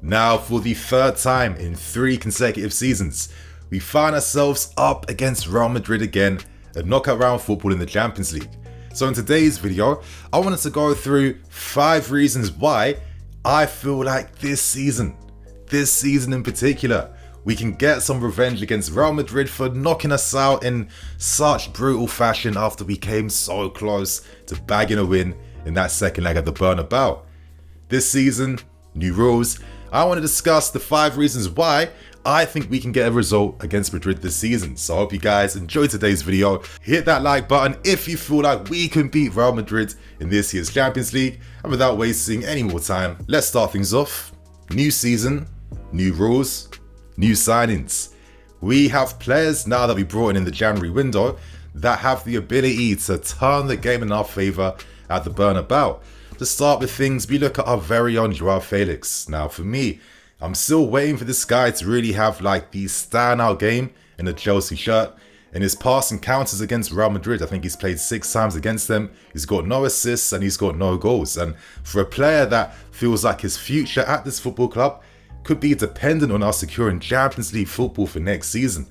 Now, for the third time in 3 consecutive seasons, we find ourselves up against Real Madrid again at knockout round football in the Champions League. So in today's video, I wanted to go through 5 reasons why I feel like this season in particular, we can get some revenge against Real Madrid for knocking us out in such brutal fashion after we came so close to bagging a win in that second leg at the Bernabeu. This season, new rules. I want to discuss the 5 reasons why I think we can get a result against Madrid this season. So I hope you guys enjoyed today's video. Hit that like button if you feel like we can beat Real Madrid in this year's Champions League. And without wasting any more time, let's start things off. New season, new rules, new signings. We have players now that we brought in the January window that have the ability to turn the game in our favour at the Bernabeu. To start with things, we look at our very own Joao Felix. Now for me, I'm still waiting for this guy to really have like the standout game in a Chelsea shirt. In his past encounters against Real Madrid, I think he's played 6 times against them. He's got no assists and he's got no goals. And for a player that feels like his future at this football club could be dependent on us securing Champions League football for next season,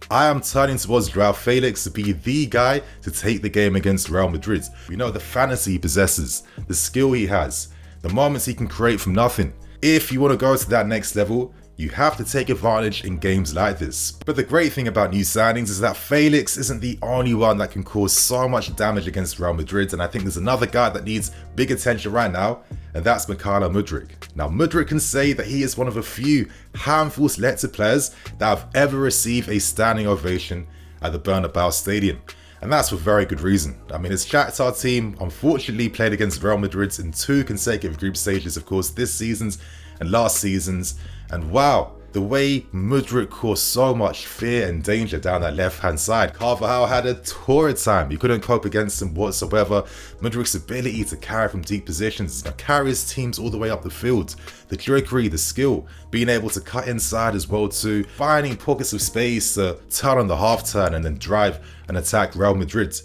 I am turning towards Joao Felix to be the guy to take the game against Real Madrid. We know the fantasy he possesses, the skill he has, the moments he can create from nothing. If you want to go to that next level, you have to take advantage in games like this. But the great thing about new signings is that Felix isn't the only one that can cause so much damage against Real Madrid, and I think there's another guy that needs big attention right now, and that's Mykhailo Mudryk. Now Mudryk can say that he is one of a few handful selected players that have ever received a standing ovation at the Bernabeu Stadium. And that's for very good reason. I mean, his Shakhtar team unfortunately played against Real Madrid in 2 consecutive group stages, of course, this season's and last season's. And wow, the way Mudryk caused so much fear and danger down that left-hand side. Carvajal had a torrid time. He couldn't cope against him whatsoever. Mudryk's ability to carry from deep positions, carry his teams all the way up the field, the trickery, the skill, being able to cut inside as well too, finding pockets of space to turn on the half-turn and then drive and attack Real Madrid.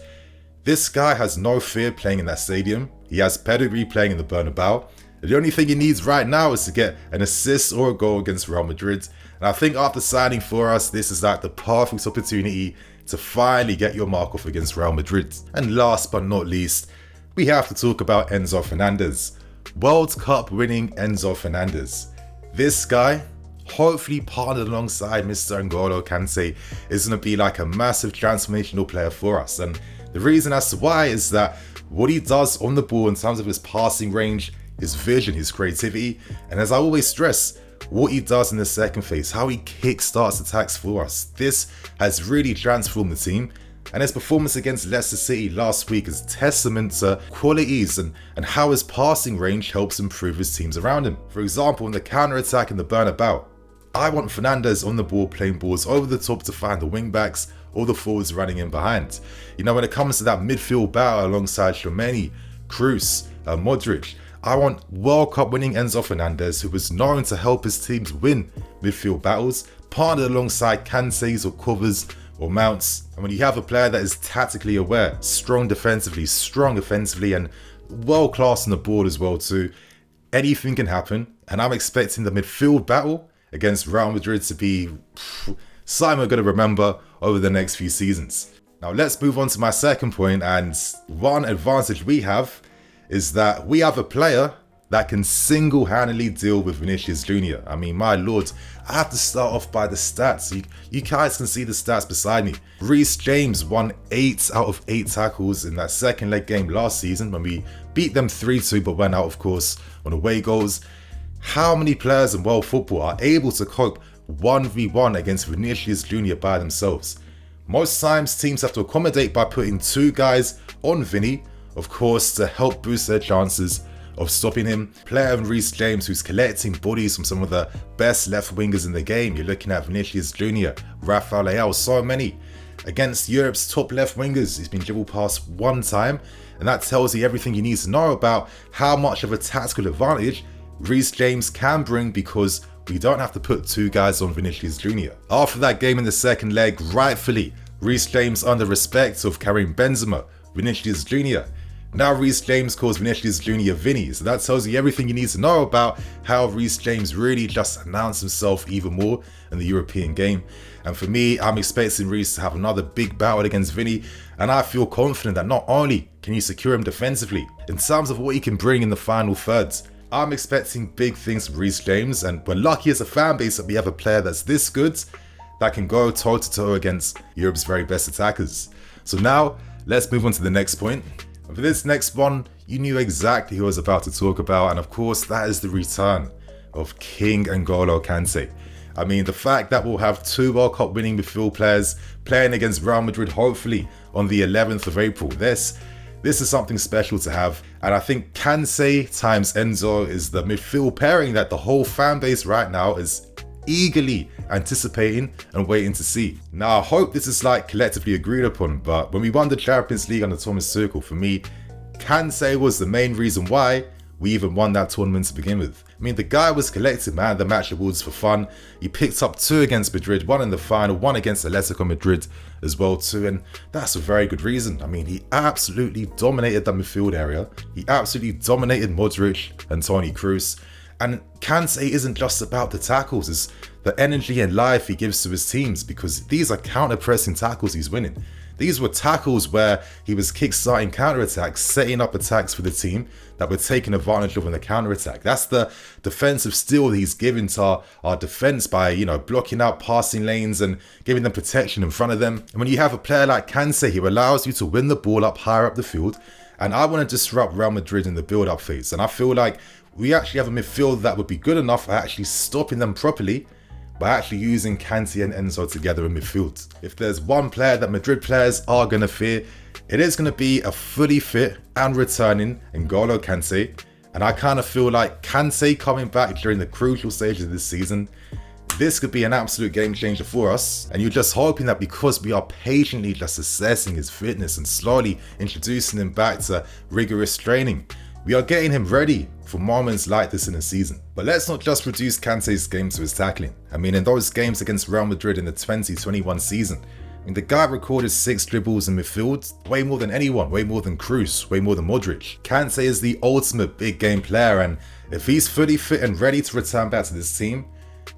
This guy has no fear playing in that stadium. He has pedigree playing in the Bernabeu. The only thing he needs right now is to get an assist or a goal against Real Madrid. And I think after signing for us, this is like the perfect opportunity to finally get your mark off against Real Madrid. And last but not least, we have to talk about Enzo Fernandez. World Cup winning Enzo Fernandez. This guy, hopefully partnered alongside Mr. N'Golo Kante, is going to be like a massive transformational player for us. And the reason as to why is that what he does on the ball in terms of his passing range, his vision, his creativity, and as I always stress, what he does in the second phase, how he kickstarts attacks for us. This has really transformed the team, and his performance against Leicester City last week is testament to qualities and how his passing range helps improve his teams around him. For example, in the counter-attack in the Bernabeu, I want Fernandez on the ball playing balls over the top to find the wing-backs or the forwards running in behind. You know, when it comes to that midfield battle alongside Tchouaméni, Kroos, Modric, I want World Cup winning Enzo Fernandez, who was known to help his teams win midfield battles, partnered alongside Kante's or Covers or Mounts. And when you have a player that is tactically aware, strong defensively, strong offensively, and world class on the board as well too, anything can happen. And I'm expecting the midfield battle against Real Madrid to be something we're going to remember over the next few seasons. Now let's move on to my second point, and one advantage we have is that we have a player that can single-handedly deal with Vinicius Jr. I mean, my lord, I have to start off by the stats. You guys can see the stats beside me. Reece James won 8 out of 8 tackles in that second leg game last season when we beat them 3-2 but went out, of course, on away goals. How many players in world football are able to cope 1v1 against Vinicius Jr. by themselves? Most times teams have to accommodate by putting 2 guys on Vinny, of course, to help boost their chances of stopping him. Player in Reece James, who's collecting bodies from some of the best left wingers in the game. You're looking at Vinicius Jr., Rafael Leao, so many. Against Europe's top left wingers, he's been dribbled past 1 time, and that tells you everything you need to know about how much of a tactical advantage Reece James can bring, because we don't have to put 2 guys on Vinicius Jr. After that game in the second leg, rightfully, Reece James earned the respect of Karim Benzema, Vinicius Jr. Now Reece James calls Vinicius Jr. Vinny, so that tells you everything you need to know about how Reece James really just announced himself even more in the European game. And for me, I'm expecting Reece to have another big battle against Vinny, and I feel confident that not only can you secure him defensively, in terms of what he can bring in the final thirds, I'm expecting big things from Reece James, and we're lucky as a fan base that we have a player that's this good that can go toe-to-toe against Europe's very best attackers. So now, let's move on to the next point. And for this next one, you knew exactly who I was about to talk about, and of course that is the return of King N'Golo Kante. I mean, the fact that we'll have two World Cup winning midfield players playing against Real Madrid hopefully on the 11th of April, this is something special to have, and I think Kante times Enzo is the midfield pairing that the whole fan base right now is eagerly anticipating and waiting to see. Now I hope this is like collectively agreed upon, but when we won the Champions League under Thomas Tuchel, for me, Kante was the main reason why we even won that tournament to begin with. I mean, the guy was collected man of the match awards for fun. He picked up 2 against Madrid, 1 in the final, 1 against Atletico Madrid as well too, and that's a very good reason. I mean, he absolutely dominated the midfield area. He absolutely dominated Modric and Toni Kroos. And Kante isn't just about the tackles, it's the energy and life he gives to his teams, because these are counter-pressing tackles he's winning. These were tackles where he was kick-starting counter-attacks, setting up attacks for the team that were taking advantage of in the counter-attack. That's the defensive steal that he's given to our defense by, blocking out passing lanes and giving them protection in front of them. And when you have a player like Kante, he allows you to win the ball up higher up the field. And I want to disrupt Real Madrid in the build-up phase. And I feel like we actually have a midfield that would be good enough at actually stopping them properly by actually using Kante and Enzo together in midfield. If there's one player that Madrid players are going to fear, it is going to be a fully fit and returning N'Golo Kante. And I kind of feel like Kante coming back during the crucial stages of this season, this could be an absolute game changer for us. And you're just hoping that because we are patiently just assessing his fitness and slowly introducing him back to rigorous training, we are getting him ready for moments like this in the season. But let's not just reduce Kante's game to his tackling. I mean, in those games against Real Madrid in the 2021 season, the guy recorded 6 dribbles in midfield, way more than anyone, way more than Kroos, way more than Modric. Kante is the ultimate big game player, and if he's fully fit and ready to return back to this team,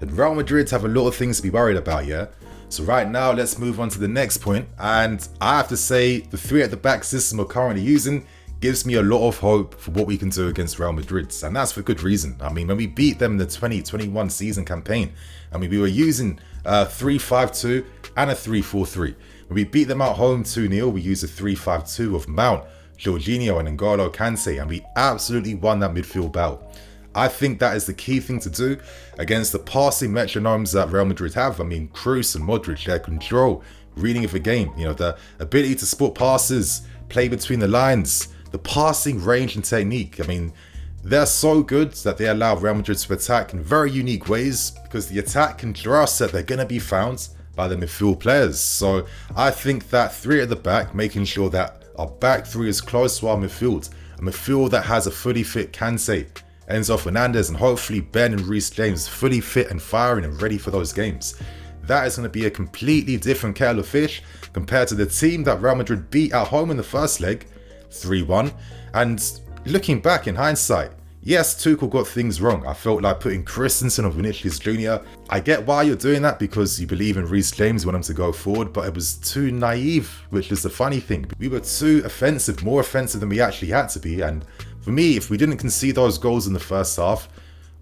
then Real Madrid have a lot of things to be worried about, yeah? So right now, let's move on to the next point, and I have to say, the 3 at the back system we're currently using gives me a lot of hope for what we can do against Real Madrid, and that's for good reason. I mean, when we beat them in the 2021 season campaign, we were using a 3-5-2 and a 3-4-3. When we beat them at home 2-0, we used a 3-5-2 of Mount, Jorginho and N'Golo Kante, and we absolutely won that midfield battle. I think that is the key thing to do against the passing metronomes that Real Madrid have. I mean, Kroos and Modric, their control, reading of the game, the ability to spot passes, play between the lines, the passing range and technique. I mean, they're so good that they allow Real Madrid to attack in very unique ways, because the attack can trust that they're going to be found by the midfield players. So I think that 3 at the back, making sure that our back 3 is close to our midfield, a midfield that has a fully fit Kante, Enzo Fernandez, and hopefully Ben and Reece James fully fit and firing and ready for those games. That is going to be a completely different kettle of fish compared to the team that Real Madrid beat at home in the first leg, 3-1. And looking back in hindsight, yes, Tuchel got things wrong. I felt like putting Christensen or Vinicius Jr. I get why you're doing that, because you believe in Reece James, you want him to go forward, but it was too naive, which is the funny thing. We were too offensive, more offensive than we actually had to be. And for me, if we didn't concede those goals in the first half,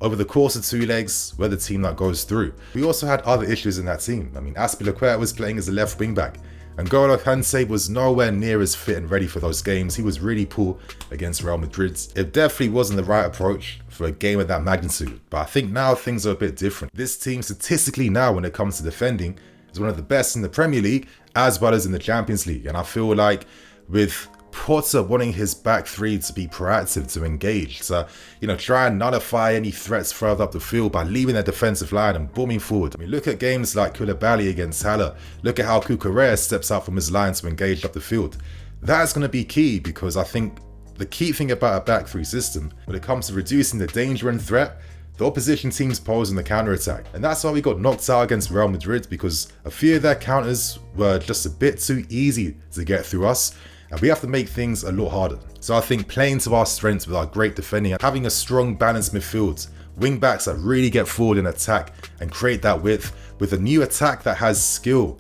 over the course of 2 legs, we're the team that goes through. We also had other issues in that team. I mean, Azpilicueta was playing as a left wing back, and N'Golo Kante was nowhere near as fit and ready for those games. He was really poor against Real Madrid. It definitely wasn't the right approach for a game of that magnitude, but I think now things are a bit different. This team statistically now, when it comes to defending, is one of the best in the Premier League as well as in the Champions League. And I feel like with Potter wanting his back 3 to be proactive, to engage, to try and nullify any threats further up the field by leaving their defensive line and booming forward. I mean, look at games like Koulibaly against Haller. Look at how Cucurella steps out from his line to engage up the field. That's going to be key, because I think the key thing about a back 3 system, when it comes to reducing the danger and threat the opposition teams pose in the counter-attack. And that's why we got knocked out against Real Madrid, because a few of their counters were just a bit too easy to get through us. and we have to make things a lot harder. So I think playing to our strengths with our great defending and having a strong balanced midfield, wing backs that really get forward in attack and create that width, with a new attack that has skill,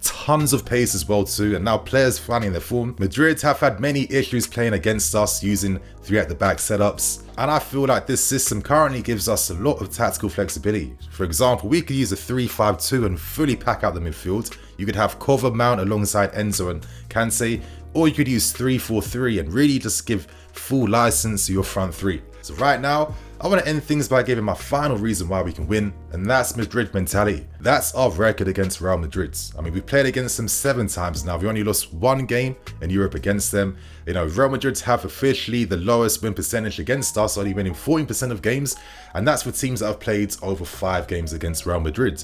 tons of pace as well too, and now players finding their form. Madrid have had many issues playing against us using 3 at the back setups, and I feel like this system currently gives us a lot of tactical flexibility. For example, we could use a 3-5-2 and fully pack out the midfield. You could have Cover mount alongside Enzo and Kante, or you could use 3-4-3 and really just give full license to your front 3. So right now, I want to end things by giving my final reason why we can win, and that's Madrid mentality. That's our record against Real Madrid. I mean, we've played against them 7 times now. We only lost 1 game in Europe against them. You know, Real Madrid have officially the lowest win percentage against us, only winning 14% of games, and that's for teams that have played over 5 games against Real Madrid.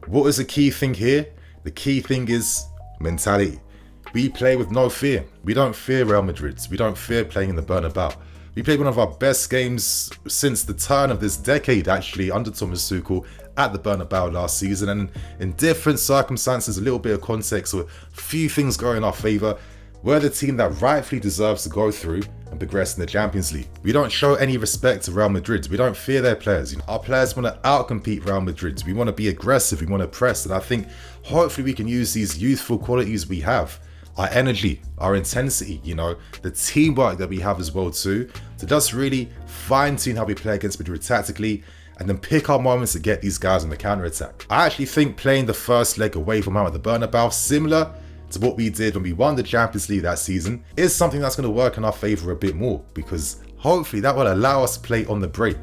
What is the key thing here? The key thing is mentality. We play with no fear. We don't fear Real Madrid. We don't fear playing in the Bernabeu. We played one of our best games since the turn of this decade, actually, under Thomas Tuchel at the Bernabeu last season. And in different circumstances, a little bit of context, or a few things going in our favour, we're the team that rightfully deserves to go through and progress in the Champions League. We don't show any respect to Real Madrid. We don't fear their players. You know, our players want to outcompete Real Madrid. We want to be aggressive. We want to press. And I think hopefully we can use these youthful qualities we have, our energy, our intensity, you know, the teamwork that we have as well too, to just really fine-tune how we play against Madrid tactically, and then pick our moments to get these guys on the counter-attack. I actually think playing the first leg away from home at the Bernabeu, similar to what we did when we won the Champions League that season, is something that's going to work in our favour a bit more, because hopefully that will allow us to play on the break.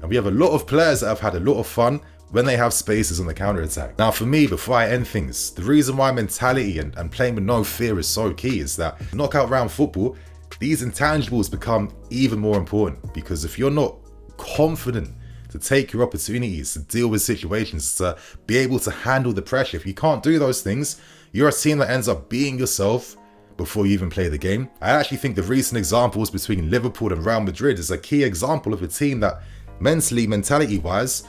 And we have a lot of players that have had a lot of fun when they have spaces on the counter-attack. Now for me, before I end things, the reason why mentality and playing with no fear is so key is that knockout round football, these intangibles become even more important, because if you're not confident to take your opportunities, to deal with situations, to be able to handle the pressure, if you can't do those things, you're a team that ends up being yourself before you even play the game. I actually think the recent examples between Liverpool and Real Madrid is a key example of a team that mentally, mentality-wise,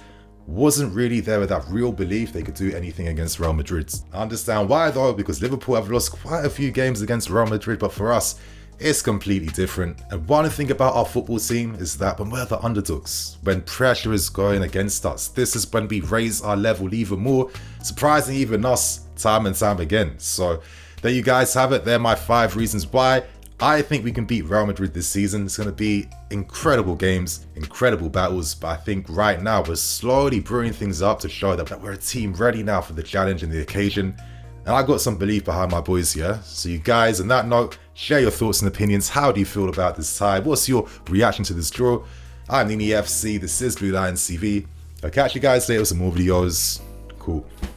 wasn't really there with that real belief they could do anything against Real Madrid. I understand why though, because Liverpool have lost quite a few games against Real Madrid, but for us, it's completely different. And one thing about our football team is that when we're the underdogs, when pressure is going against us, this is when we raise our level even more, surprising even us time and time again. So there you guys have it. They're my 5 reasons why I think we can beat Real Madrid this season. It's going to be incredible games, incredible battles, but I think right now we're slowly brewing things up to show that we're a team ready now for the challenge and the occasion. And I got some belief behind my boys here. So you guys, on that note, share your thoughts and opinions. How do you feel about this tie? What's your reaction to this draw? I'm Nini FC, this is BlueLionsTV. I'll catch you guys later with some more videos. Cool.